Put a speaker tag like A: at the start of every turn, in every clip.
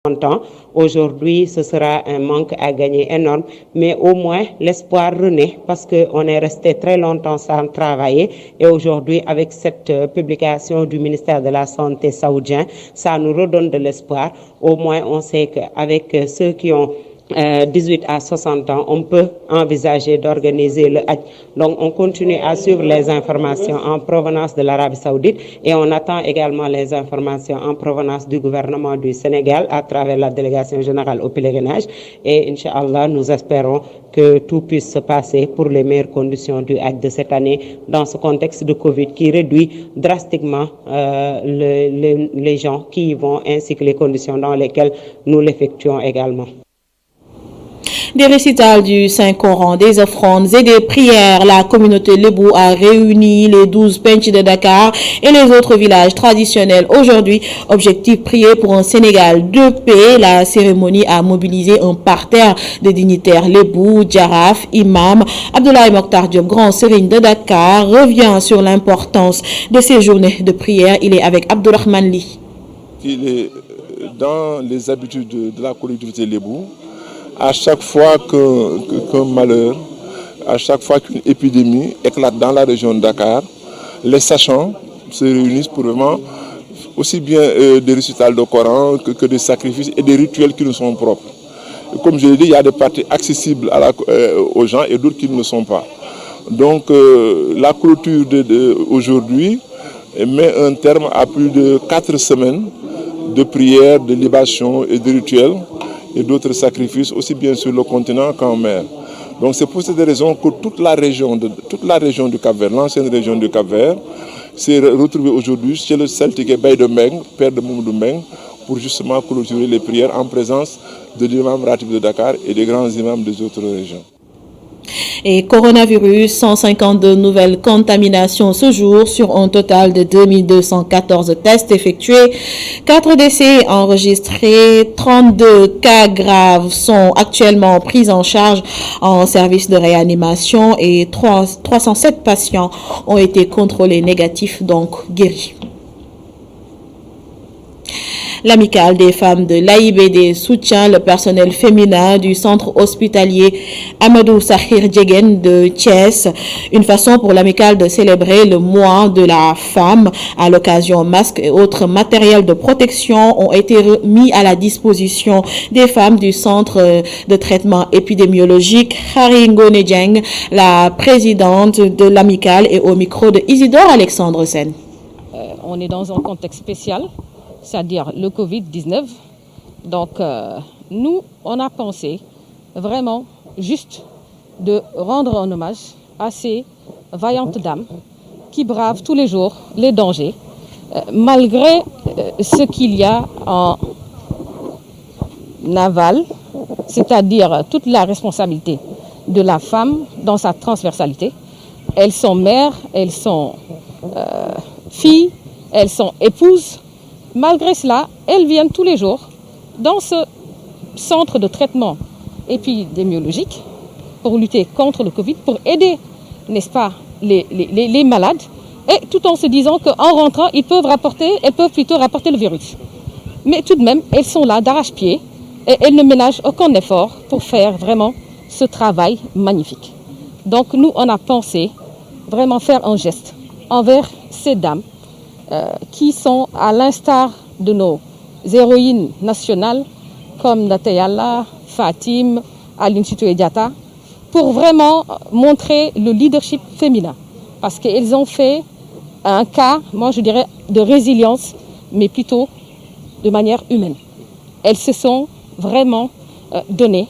A: longtemps. Aujourd'hui, ce sera un manque à gagner énorme, mais au moins l'espoir renaît parce qu'on est resté très longtemps sans travailler et aujourd'hui, avec cette publication du ministère de la Santé saoudien, ça nous redonne de l'espoir. Au moins, on sait qu'avec ceux qui ont 18 à 60 ans, on peut envisager d'organiser le Hajj. Donc, on continue à suivre les informations en provenance de l'Arabie Saoudite et on attend également les informations en provenance du gouvernement du Sénégal à travers la délégation générale au pèlerinage. Et Inch'Allah, nous espérons que tout puisse se passer pour les meilleures conditions du Hajj de cette année dans ce contexte de Covid qui réduit drastiquement les gens qui y vont ainsi que les conditions dans lesquelles nous l'effectuons également.
B: Des récitals du Saint-Coran, des offrandes et des prières. La communauté Lébou a réuni les 12 pench de Dakar et les autres villages traditionnels. Aujourd'hui, objectif prier pour un Sénégal de paix. La cérémonie a mobilisé un parterre de dignitaires Lébou, Djaraf, Imam. Abdoulaye Mokhtar Diop, grand serigne de Dakar, revient sur l'importance de ces journées de prière. Il est avec Abdourahmane Li.
C: Il est dans les habitudes de la collectivité Lébou. À chaque fois qu'un malheur, à chaque fois qu'une épidémie éclate dans la région de Dakar, les sachants se réunissent pour vraiment aussi bien des récitals de Coran que des sacrifices et des rituels qui nous sont propres. Comme je l'ai dit, il y a des parties accessibles aux gens et d'autres qui ne le sont pas. Donc la clôture aujourd'hui met un terme à plus de 4 semaines de prières, de libations et de rituels et d'autres sacrifices, aussi bien sur le continent qu'en mer. Donc c'est pour cette raison que toute la région du Cap-Vert, l'ancienne région du Cap-Vert, s'est retrouvée aujourd'hui chez le Celtique Baye de Meng, père de Mamadou Meng, pour justement clôturer les prières en présence de l'imam Ratib de Dakar et des grands imams des autres régions.
B: Et coronavirus, 152 nouvelles contaminations ce jour sur un total de 2214 tests effectués, 4 décès enregistrés, 32 cas graves sont actuellement pris en charge en service de réanimation et 307 patients ont été contrôlés négatifs, donc guéris. L'amicale des femmes de l'AIBD soutient le personnel féminin du centre hospitalier Amadou Sakhir Djegen de Thiès. Une façon pour l'amicale de célébrer le mois de la femme. À l'occasion, masques et autres matériels de protection ont été mis à la disposition des femmes du centre de traitement épidémiologique Haringo Nedjeng, la présidente de l'amicale, est au micro de Isidore Alexandre Sen.
D: On est dans un contexte spécial, c'est-à-dire le Covid-19. Donc, nous, on a pensé vraiment juste de rendre un hommage à ces vaillantes dames qui bravent tous les jours les dangers, malgré ce qu'il y a en aval, c'est-à-dire toute la responsabilité de la femme dans sa transversalité. Elles sont mères, elles sont filles, elles sont épouses. Malgré cela, elles viennent tous les jours dans ce centre de traitement épidémiologique pour lutter contre le Covid, pour aider, n'est-ce pas, les malades, et tout en se disant qu'en rentrant, elles peuvent plutôt rapporter le virus. Mais tout de même, elles sont là d'arrache-pied et elles ne ménagent aucun effort pour faire vraiment ce travail magnifique. Donc nous, on a pensé vraiment faire un geste envers ces dames qui sont à l'instar de nos héroïnes nationales comme Natayala, Fatim, Aline Sitoé Diatta, pour vraiment montrer le leadership féminin. Parce qu'elles ont fait un cas, moi je dirais, de résilience, mais plutôt de manière humaine. Elles se sont vraiment données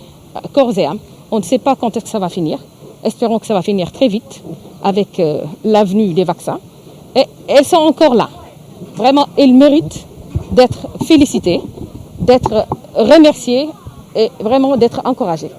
D: corps et âme. On ne sait pas quand est-ce que ça va finir. Espérons que ça va finir très vite avec l'avenue des vaccins. Et elles sont encore là. Vraiment, elles méritent d'être félicitées, d'être remerciées et vraiment d'être encouragées.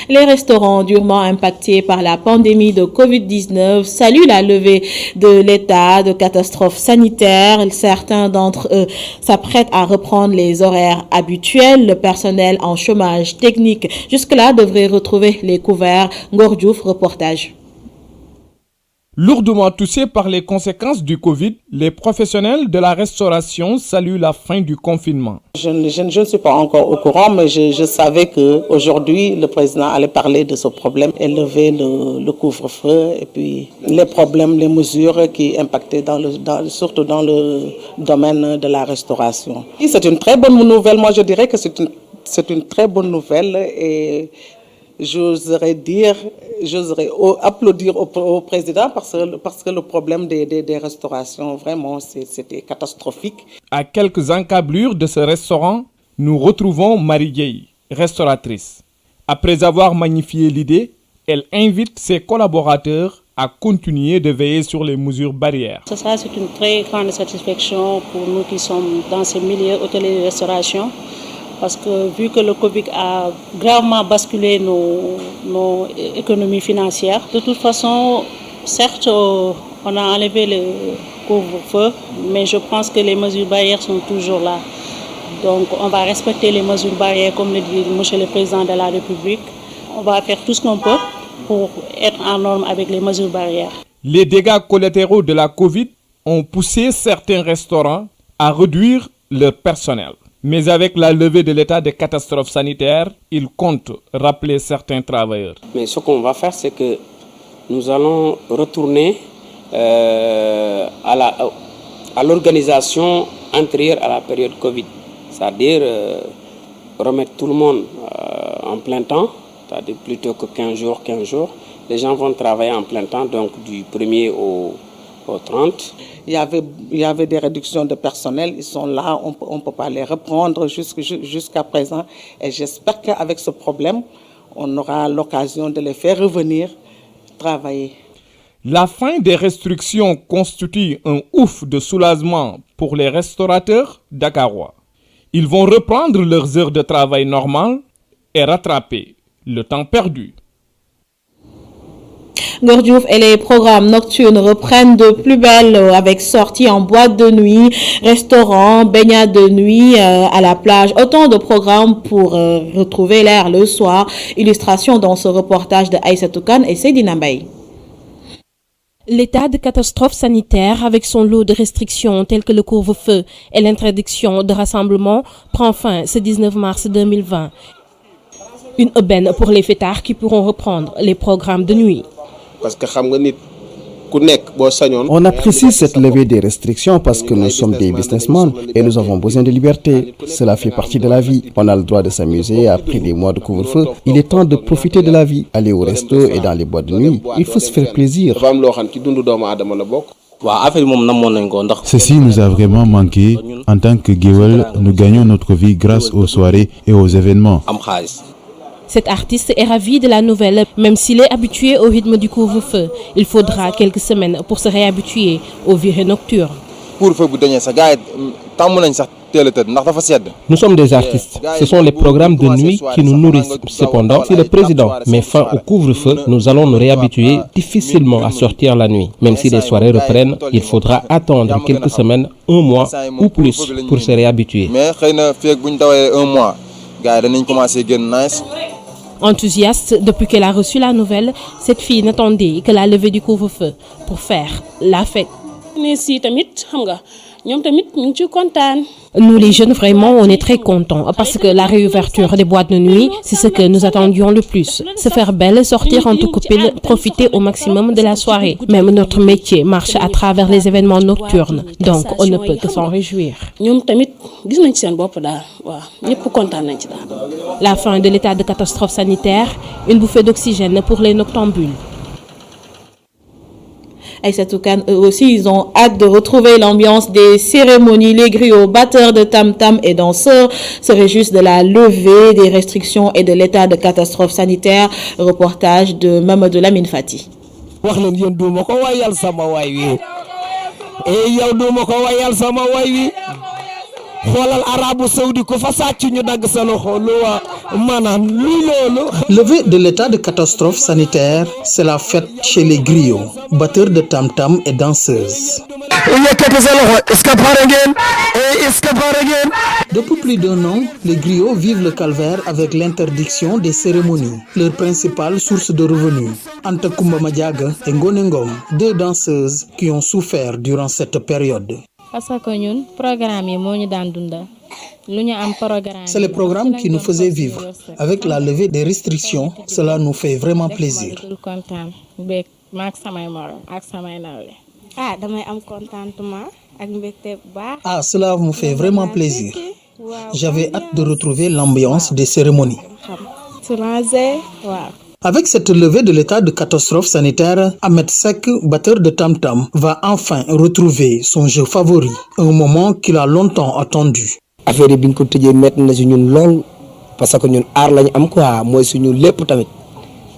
B: Les restaurants durement impactés par la pandémie de Covid-19 saluent la levée de l'état de catastrophe sanitaire. Certains d'entre eux s'apprêtent à reprendre les horaires habituels. Le personnel en chômage technique jusque-là devrait retrouver les couverts. Ngor Diouf, reportage.
E: Lourdement touchés par les conséquences du Covid, les professionnels de la restauration saluent la fin du confinement.
F: Je ne suis pas encore au courant, mais je savais qu'aujourd'hui, le président allait parler de ce problème et lever le couvre-feu et puis les problèmes, les mesures qui impactaient surtout dans le domaine de la restauration. Et c'est une très bonne nouvelle. Moi, je dirais que c'est une très bonne nouvelle et j'oserais applaudir au président parce que le problème des restaurations, vraiment, c'était catastrophique.
E: À quelques encablures de ce restaurant, nous retrouvons Marie Gueye, restauratrice. Après avoir magnifié l'idée, elle invite ses collaborateurs à continuer de veiller sur les mesures barrières.
G: Ça, c'est une très grande satisfaction pour nous qui sommes dans ce milieu hôtelier de restauration. Parce que vu que le Covid a gravement basculé nos économies financières, de toute façon, certes, on a enlevé le couvre-feu, mais je pense que les mesures barrières sont toujours là. Donc on va respecter les mesures barrières, comme le dit M. le Président de la République. On va faire tout ce qu'on peut pour être en norme avec les mesures barrières.
E: Les dégâts collatéraux de la Covid ont poussé certains restaurants à réduire leur personnel. Mais avec la levée de l'état de catastrophe sanitaire, ils comptent rappeler certains travailleurs.
H: Mais ce qu'on va faire, c'est que nous allons retourner à l'organisation antérieure à la période Covid. C'est-à-dire remettre tout le monde en plein temps, c'est-à-dire plutôt que 15 jours. Les gens vont travailler en plein temps, donc du 1er au 30.
F: Il y avait des réductions de personnel, ils sont là, on ne peut pas les reprendre jusqu'à présent. Et j'espère qu'avec ce problème, on aura l'occasion de les faire revenir travailler.
E: La fin des restrictions constitue un ouf de soulagement pour les restaurateurs dakarois. Ils vont reprendre leurs heures de travail normales et rattraper le temps perdu.
B: Gordiouf et les programmes nocturnes reprennent de plus belle avec sorties en boîte de nuit, restaurants, baignade de nuit à la plage. Autant de programmes pour retrouver l'air le soir. Illustration dans ce reportage de Aïssatou Kane et Seydina Mbaye.
I: L'état de catastrophe sanitaire, avec son lot de restrictions telles que le couvre-feu et l'interdiction de rassemblement, prend fin ce 19 mars 2020. Une aubaine pour les fêtards qui pourront reprendre les programmes de nuit.
J: On apprécie cette levée des restrictions parce que nous sommes des businessmen et nous avons besoin de liberté. Cela fait partie de la vie. On a le droit de s'amuser après des mois de couvre-feu. Il est temps de profiter de la vie, aller au resto et dans les boîtes de nuit. Il faut se faire plaisir.
K: Ceci nous a vraiment manqué. En tant que Guewel, nous gagnons notre vie grâce aux soirées et aux événements.
I: Cet artiste est ravi de la nouvelle, même s'il est habitué au rythme du couvre-feu. Il faudra quelques semaines pour se réhabituer aux virées nocturnes.
L: Nous sommes des artistes. Ce sont les programmes de nuit qui nous nourrissent. Cependant, si le président met fin au couvre-feu, nous allons nous réhabituer difficilement à sortir la nuit. Même si les soirées reprennent, il faudra attendre quelques semaines, un mois ou plus pour se réhabituer.
I: Enthousiaste depuis qu'elle a reçu la nouvelle, cette fille n'attendait que la levée du couvre-feu pour faire la fête. Nous les jeunes, vraiment, on est très contents parce que la réouverture des boîtes de nuit, c'est ce que nous attendions le plus. Se faire belle, sortir entre copines, profiter au maximum de la soirée. Même notre métier marche à travers les événements nocturnes, donc on ne peut que s'en réjouir. La fin de l'état de catastrophe sanitaire, une bouffée d'oxygène pour les noctambules.
B: Aïssatou Kane, eux aussi, ils ont hâte de retrouver l'ambiance des cérémonies. Les griots, batteurs de tam-tam et danseurs se réjouissent de la levée des restrictions et de l'état de catastrophe sanitaire. Reportage de Mamadou Lamine Fati.
M: Levée de l'état de catastrophe sanitaire, c'est la fête chez les griots, batteurs de tam-tam et danseuses. Depuis plus d'1 an, les griots vivent le calvaire avec l'interdiction des cérémonies, leur principale source de revenus. Anta Koumba Madiaga et Ngone Ngom, 2 danseuses qui ont souffert durant cette période. C'est le programme qui nous faisait vivre. Avec la levée des restrictions, cela nous fait vraiment plaisir. Cela me fait vraiment plaisir. J'avais hâte de retrouver l'ambiance des cérémonies. Avec cette levée de l'état de catastrophe sanitaire, Ahmed Sek, batteur de Tam Tam, va enfin retrouver son jeu favori, un moment qu'il a longtemps attendu.
N: Affaire yi biñ ko tëjee métti na ci ñun lool parce que ñun aar lañ am quoi mooy suñu lépp tamit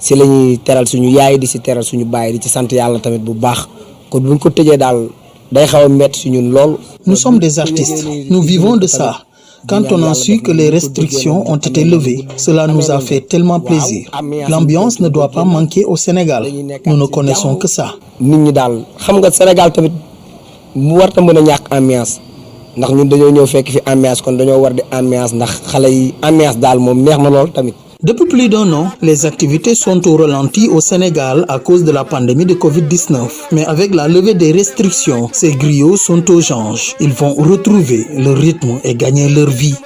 N: si la ñuy teral suñu yaay di si teral suñu baay di ci sant yàlla tamit bu baax kon buñ ko tëjee daal day xaw a métti ci ñun lool.
M: Nous sommes des artistes, nous vivons de ça. Quand on a su que les restrictions ont été levées, cela nous a fait tellement plaisir. L'ambiance ne doit pas manquer au Sénégal. Nous ne connaissons que ça.
N: nit ñi daal xam nga Sénégal tamit mu warta mën a ñàkk ambiance ndax ñun dañoo ñëw fekk fi ambiance kon dañoo war di ambiance ndax xale yi ambiance daal moom neex na lool tamit.
M: Depuis plus d'1 an, les activités sont au ralenti au Sénégal à cause de la pandémie de Covid-19. Mais avec la levée des restrictions, ces griots sont aux anges. Ils vont retrouver leur rythme et gagner leur vie.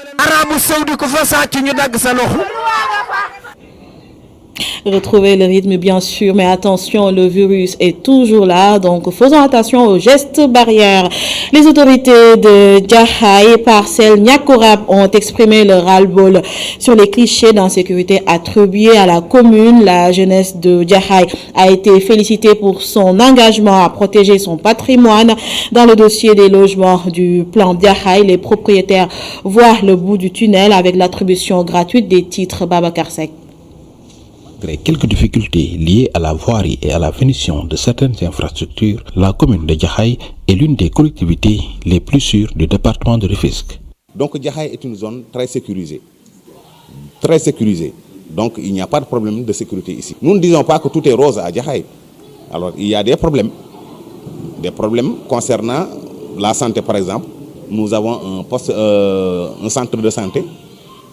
B: Retrouver le rythme bien sûr, mais attention, le virus est toujours là, donc faisons attention aux gestes barrières. Les autorités de Jaxaay, Parcelles, Niakoulrab ont exprimé leur ras-le-bol sur les clichés d'insécurité attribués à la commune. La jeunesse de Jaxaay a été félicitée pour son engagement à protéger son patrimoine. Dans le dossier des logements du plan Jaxaay, les propriétaires voient le bout du tunnel avec l'attribution gratuite des titres. Babacar Seck.
K: Malgré quelques difficultés liées à la voirie et à la finition de certaines infrastructures, la commune de Jaxaay est l'une des collectivités les plus sûres du département de Rufisque.
O: Donc Jaxaay est une zone très sécurisée. Très sécurisée. Donc il n'y a pas de problème de sécurité ici. Nous ne disons pas que tout est rose à Jaxaay. Alors il y a des problèmes. Des problèmes concernant la santé par exemple. Nous avons un centre de santé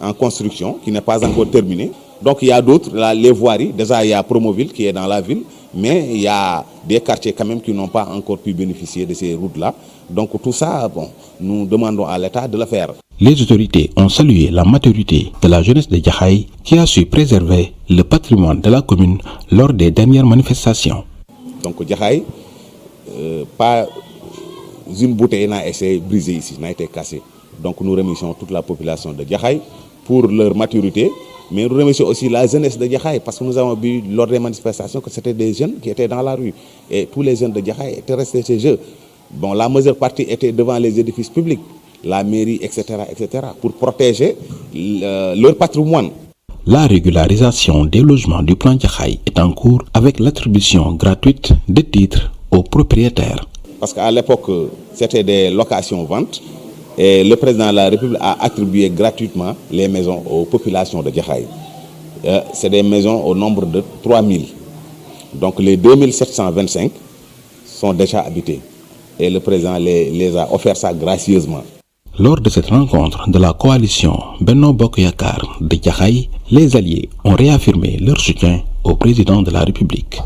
O: en construction qui n'est pas encore terminé. Donc il y a d'autres, les voiries, déjà il y a Promoville qui est dans la ville, mais il y a des quartiers quand même qui n'ont pas encore pu bénéficier de ces routes-là. Donc tout ça, nous demandons à l'État de le faire.
K: Les autorités ont salué la maturité de la jeunesse de Jaxaay qui a su préserver le patrimoine de la commune lors des dernières manifestations.
O: Donc Jaxaay, pas une bouteille n'a été brisée ici, n'a été cassée. Donc nous remercions toute la population de Jaxaay pour leur maturité. Mais nous remercions aussi la jeunesse de Jaxaay parce que nous avons vu lors des manifestations que c'était des jeunes qui étaient dans la rue. Et tous les jeunes de Jaxaay étaient restés chez eux. Bon, la majeure partie était devant les édifices publics, la mairie, etc., pour protéger leur patrimoine.
K: La régularisation des logements du plan Jaxaay est en cours avec l'attribution gratuite de titres aux propriétaires.
O: Parce qu'à l'époque, c'était des locations-ventes. Et le président de la République a attribué gratuitement les maisons aux populations de Jaxaay. C'est des maisons au nombre de 3000. Donc les 2725 sont déjà habitées. Et le président les a offerts ça gracieusement.
K: Lors de cette rencontre de la coalition Benno Bokk Yakaar de Jaxaay, les alliés ont réaffirmé leur soutien au président de la République.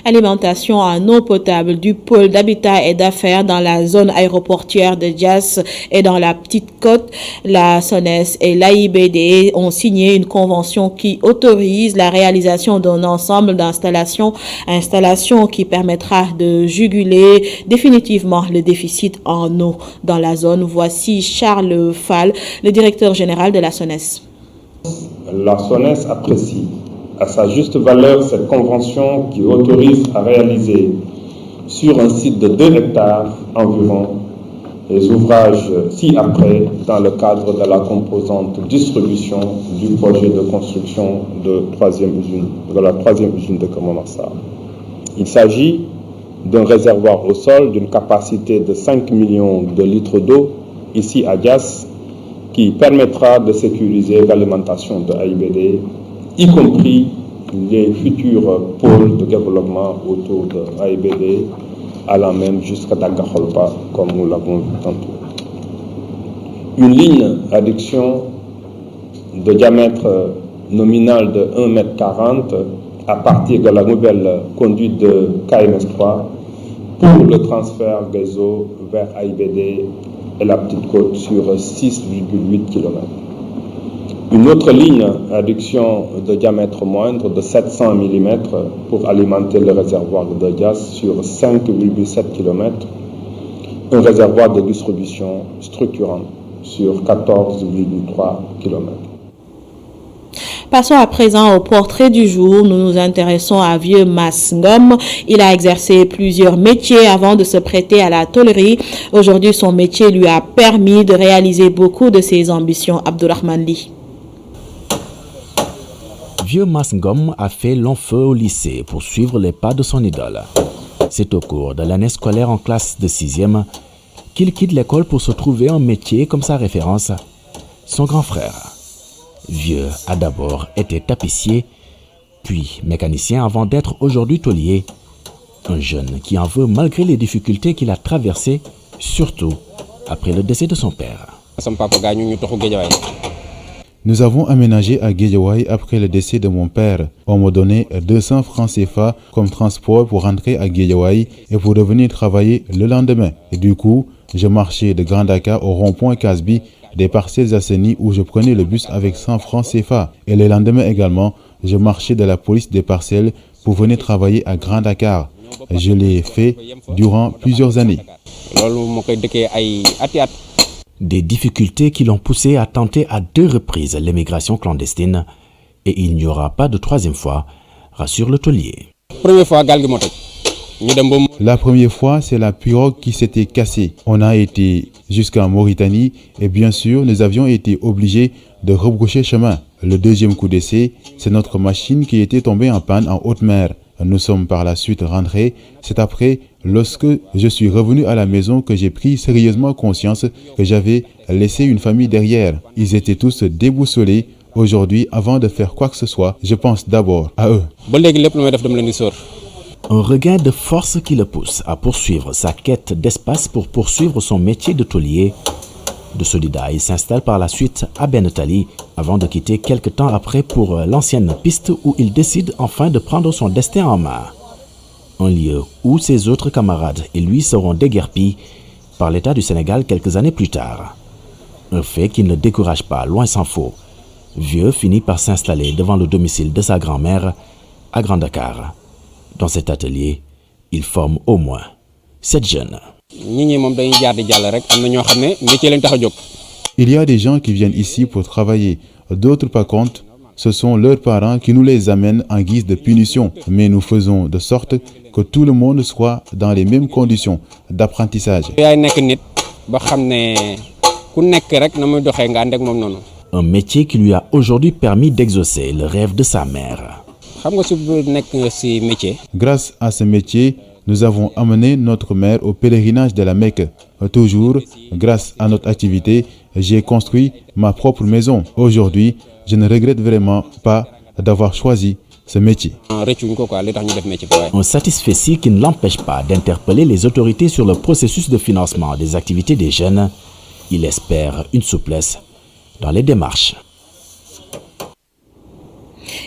B: Alimentation en eau potable du pôle d'habitat et d'affaires dans la zone aéroportuaire de Diass et dans la Petite Côte. La SONES et l'AIBD ont signé une convention qui autorise la réalisation d'un ensemble d'installations qui permettra de juguler définitivement le déficit en eau dans la zone. Voici Charles Fall, le directeur général de la SONES.
P: La SONES apprécie à sa juste valeur cette convention qui autorise à réaliser sur un site de 2 hectares environ les ouvrages ci-après dans le cadre de la composante distribution du projet de construction de la troisième usine de Keur Massar. Il s'agit d'un réservoir au sol d'une capacité de 5 millions de litres d'eau ici à Diass qui permettra de sécuriser l'alimentation de AIBD, y compris les futurs pôles de développement autour de AIBD, allant même jusqu'à Daga-Kholpa, comme nous l'avons vu tantôt. Une ligne adduction de diamètre nominal de 1,40 m à partir de la nouvelle conduite de KMS3 pour le transfert des eaux vers AIBD et la Petite Côte sur 6,8 km. Une autre ligne adduction de diamètre moindre de 700 mm pour alimenter le réservoir de Dias sur 5,7 km. Un réservoir de distribution structurant sur 14,3 km.
B: Passons à présent au portrait du jour. Nous nous intéressons à Vieux Mass Ngom. Il a exercé plusieurs métiers avant de se prêter à la tôlerie. Aujourd'hui, son métier lui a permis de réaliser beaucoup de ses ambitions. Abdourahmane Ly.
Q: Vieux Mass Ngom a fait long feu au lycée pour suivre les pas de son idole. C'est au cours de l'année scolaire en classe de 6e qu'il quitte l'école pour se trouver un métier comme sa référence, son grand frère. Vieux a d'abord été tapissier, puis mécanicien avant d'être aujourd'hui tôlier. Un jeune qui en veut malgré les difficultés qu'il a traversées, surtout après le décès de son père.
R: Nous avons aménagé à Guédiawaye après le décès de mon père. On me donnait 200 francs CFA comme transport pour rentrer à Guédiawaye et pour revenir travailler le lendemain. Et du coup, je marchais de Grand Dakar au rond-point Casby, des parcelles assainies où je prenais le bus avec 100 francs CFA. Et le lendemain également, je marchais de la police des parcelles pour venir travailler à Grand Dakar. Je l'ai fait durant plusieurs années.
Q: Des difficultés qui l'ont poussé à tenter à 2 reprises l'émigration clandestine. Et il n'y aura pas de 3e fois, rassure le tôlier.
R: La première fois, c'est la pirogue qui s'était cassée. On a été jusqu'en Mauritanie et bien sûr, nous avions été obligés de rebrousser chemin. Le 2e coup d'essai, c'est notre machine qui était tombée en panne en haute mer. Nous sommes par la suite rentrés. C'est après, lorsque je suis revenu à la maison, que j'ai pris sérieusement conscience que j'avais laissé une famille derrière. Ils étaient tous déboussolés. Aujourd'hui, avant de faire quoi que ce soit, je pense d'abord à eux.
Q: Un regain de force qui le pousse à poursuivre sa quête d'espace pour poursuivre son métier de tôlier. De Solida, il s'installe par la suite à Benetali avant de quitter quelque temps après pour l'ancienne piste où il décide enfin de prendre son destin en main. Un lieu où ses autres camarades et lui seront déguerpis par l'État du Sénégal quelques années plus tard. Un fait qui ne le décourage pas, loin s'en faut. Vieux finit par s'installer devant le domicile de sa grand-mère à Grand Dakar. Dans cet atelier, il forme au moins 7 jeunes.
R: Il y a des gens qui viennent ici pour travailler. D'autres, par contre, ce sont leurs parents qui nous les amènent en guise de punition. Mais nous faisons de sorte que tout le monde soit dans les mêmes conditions d'apprentissage.
Q: Un métier qui lui a aujourd'hui permis d'exaucer le rêve de sa mère.
R: Grâce à ce métier, nous avons amené notre mère au pèlerinage de la Mecque. Toujours, grâce à notre activité, j'ai construit ma propre maison. Aujourd'hui, je ne regrette vraiment pas d'avoir choisi ce métier.
Q: Un satisfecit qui ne l'empêche pas d'interpeller les autorités sur le processus de financement des activités des jeunes. Il espère une souplesse dans les démarches.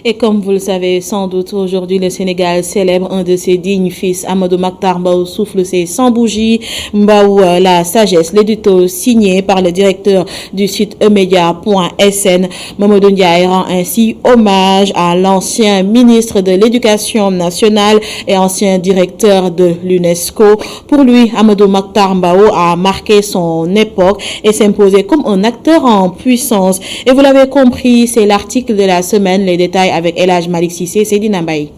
B: Et comme vous le savez sans doute, aujourd'hui le Sénégal célèbre un de ses dignes fils. Amadou Makhtar Mbow souffle ses 100 bougies. Mbow, la sagesse, l'édito signé par le directeur du site emedia.sn. Mamadou Ndiaye rend ainsi hommage à l'ancien ministre de l'Éducation nationale et ancien directeur de l'UNESCO. Pour lui, Amadou Makhtar Mbow a marqué son époque et s'imposé comme un acteur en puissance. Et vous l'avez compris, c'est l'article de la semaine. Les détails avec El Hadj Malick Cissé, Seydina Mbaye.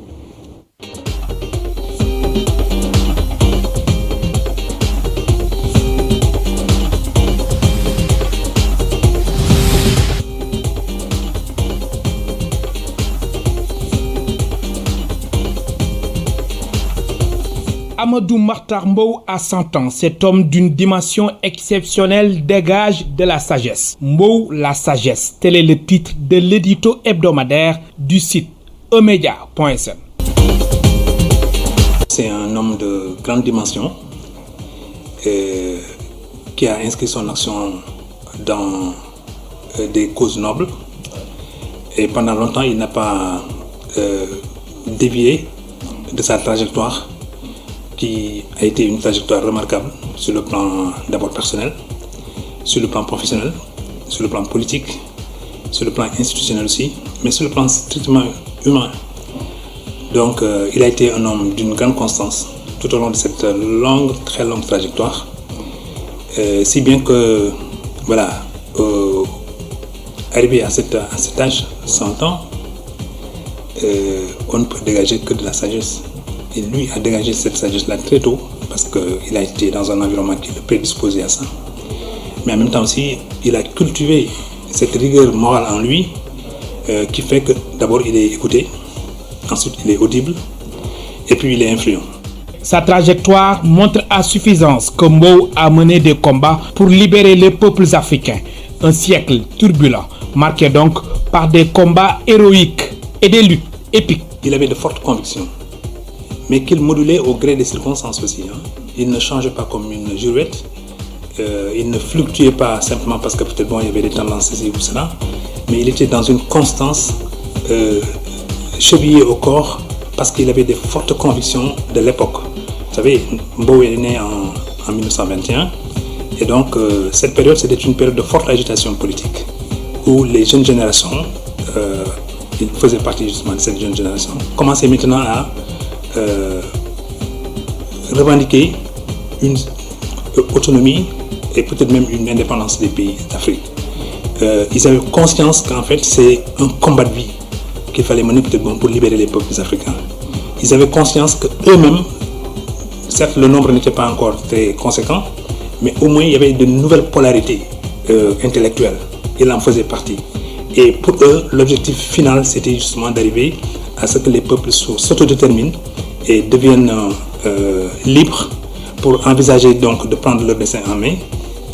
E: Amadou Makhtar Mbow a 100 ans. Cet homme d'une dimension exceptionnelle dégage de la sagesse. Mbow, la sagesse. Tel est le titre de l'édito hebdomadaire du site emedia.sn.
S: C'est un homme de grande dimension, qui a inscrit son action dans des causes nobles. Et pendant longtemps, il n'a pas dévié de sa trajectoire, qui a été une trajectoire remarquable sur le plan d'abord personnel, sur le plan professionnel, sur le plan politique, sur le plan institutionnel aussi, mais sur le plan strictement humain. Donc il a été un homme d'une grande constance tout au long de cette très longue trajectoire, si bien que, voilà, arrivé à cet âge, 100 ans, on ne peut dégager que de la sagesse. Et lui a dégagé cette sagesse-là très tôt, parce qu'il a été dans un environnement qui le prédisposait à ça. Mais en même temps aussi, il a cultivé cette rigueur morale en lui, qui fait que d'abord il est écouté, ensuite il est audible, et puis il est influent.
E: Sa trajectoire montre à suffisance que Mbow a mené des combats pour libérer les peuples africains. Un siècle turbulent, marqué donc par des combats héroïques et des luttes épiques.
S: Il avait de fortes convictions, mais qu'il modulait au gré des circonstances aussi. Il ne changeait pas comme une girouette, il ne fluctuait pas simplement parce que peut-être il y avait des tendances ici ou cela, mais il était dans une constance chevillée au corps parce qu'il avait des fortes convictions de l'époque. Vous savez, Mbow est né en 1921, et donc cette période c'était une période de forte agitation politique où les jeunes générations, il faisait partie justement de cette jeune génération, commençaient maintenant à revendiquer une autonomie et peut-être même une indépendance des pays d'Afrique. Ils avaient conscience qu'en fait c'est un combat de vie qu'il fallait mener peut-être pour libérer les peuples africains. Ils avaient conscience qu'eux-mêmes, certes le nombre n'était pas encore très conséquent, mais au moins il y avait de nouvelles polarités intellectuelles. Ils en faisaient partie. Et pour eux, l'objectif final c'était justement d'arriver à ce que les peuples s'autodéterminent et deviennent libres pour envisager donc de prendre leur destin en main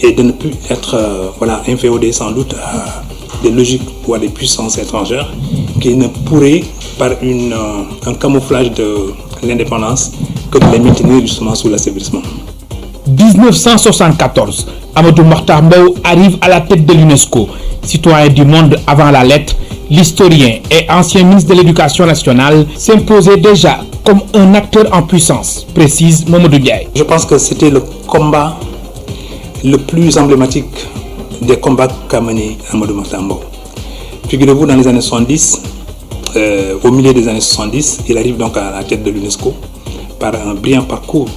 S: et de ne plus être inféodés sans doute à des logiques ou à des puissances étrangères qui ne pourraient, par un camouflage de l'indépendance, que de les maintenir justement sous l'assaivrissement.
E: 1974, Amadou Mahtar Mbow arrive à la tête de l'UNESCO. Citoyen du monde avant la lettre, l'historien et ancien ministre de l'Éducation nationale s'imposait déjà comme un acteur en puissance, précise Mamadou Ndiaye.
S: Je pense que c'était le combat le plus emblématique des combats qu'a mené Amadou Mahtar Mbow. Figurez-vous, dans les années 70, au milieu des années 70, il arrive donc à la tête de l'UNESCO par un brillant parcours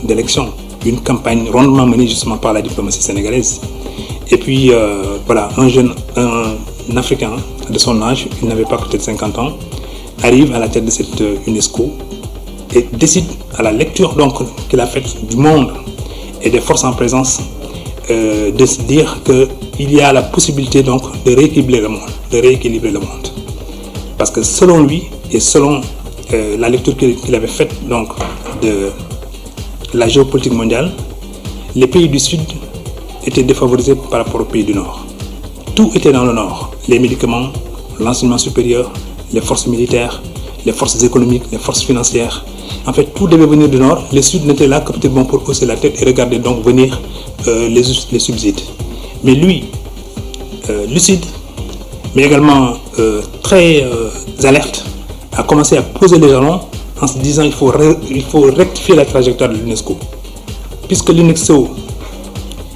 S: d'élection, une campagne rondement menée justement par la diplomatie sénégalaise. Et puis, un Africain de son âge, il n'avait pas peut-être 50 ans, arrive à la tête de cette UNESCO et décide, à la lecture donc qu'il a faite du monde et des forces en présence, de se dire qu'il y a la possibilité donc de rééquilibrer le monde. Parce que selon lui et selon la lecture qu'il avait faite donc de la géopolitique mondiale, les pays du Sud étaient défavorisés par rapport aux pays du Nord. Tout était dans le Nord, les médicaments, l'enseignement supérieur, les forces militaires, les forces économiques, les forces financières. En fait, tout devait venir du Nord. Les Sud n'étaient là que peut-être pour hausser la tête et regarder donc venir les subsides. Mais lui, lucide, mais également très alerte, a commencé à poser les jalons en se disant il faut rectifier la trajectoire de l'UNESCO. Puisque l'UNESCO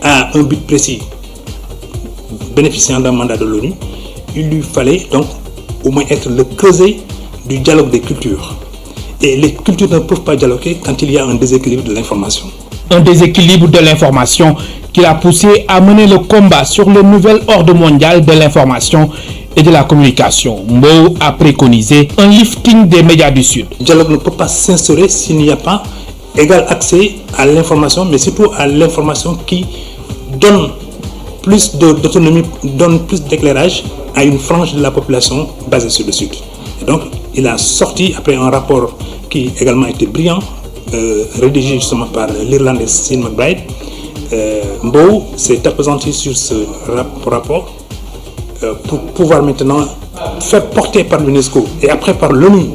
S: a un but précis, bénéficiant d'un mandat de l'ONU, il lui fallait donc au moins être le creuset du dialogue des cultures. Et les cultures ne peuvent pas dialoguer quand il y a un déséquilibre de l'information.
E: Un déséquilibre de l'information qui l'a poussé à mener le combat sur le nouvel ordre mondial de l'information et de la communication. Mbow a préconisé un lifting des médias du Sud.
S: Le dialogue ne peut pas s'instaurer s'il n'y a pas égal accès à l'information, mais surtout à l'information qui donne plus d'autonomie, donne plus d'éclairage à une frange de la population basée sur le Sud. Et donc, il a sorti, après un rapport qui également était brillant, rédigé justement par l'Irlandais Sean McBride, Mbow s'est appesanti sur ce rapport pour pouvoir maintenant faire porter par l'UNESCO et après par l'ONU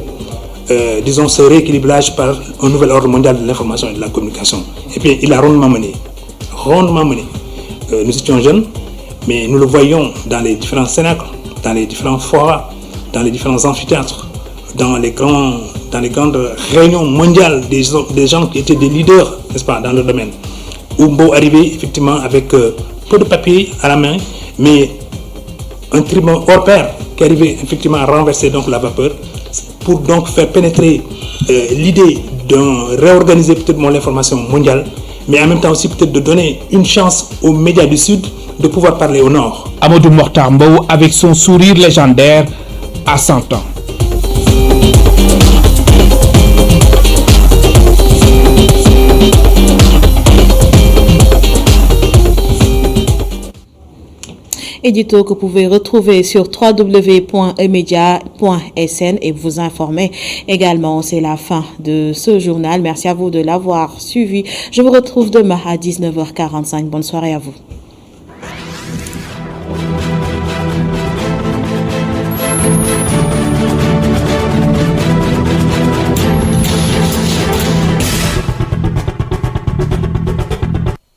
S: disons, ce rééquilibrage par un nouvel ordre mondial de l'information et de la communication. Et puis, il a rondement mené. Nous étions jeunes, mais nous le voyions dans les différents cénacles, dans les différents forats, dans les différents amphithéâtres, dans les grandes réunions mondiales des gens qui étaient des leaders, n'est-ce pas, dans leur domaine. Oumbo arrivait effectivement avec peu de papier à la main, mais un tribun hors pair qui arrivait effectivement à renverser donc la vapeur pour donc faire pénétrer l'idée de réorganiser peut-être l'information mondiale, mais en même temps aussi peut-être de donner une chance aux médias du Sud de pouvoir parler au Nord.
E: Amadou Mokhtar Mbow avec son sourire légendaire à 100 ans.
B: Édito que vous pouvez retrouver sur www.emedia.sn et vous informer également. C'est la fin de ce journal. Merci à vous de l'avoir suivi. Je vous retrouve demain à 19h45. Bonne soirée à vous.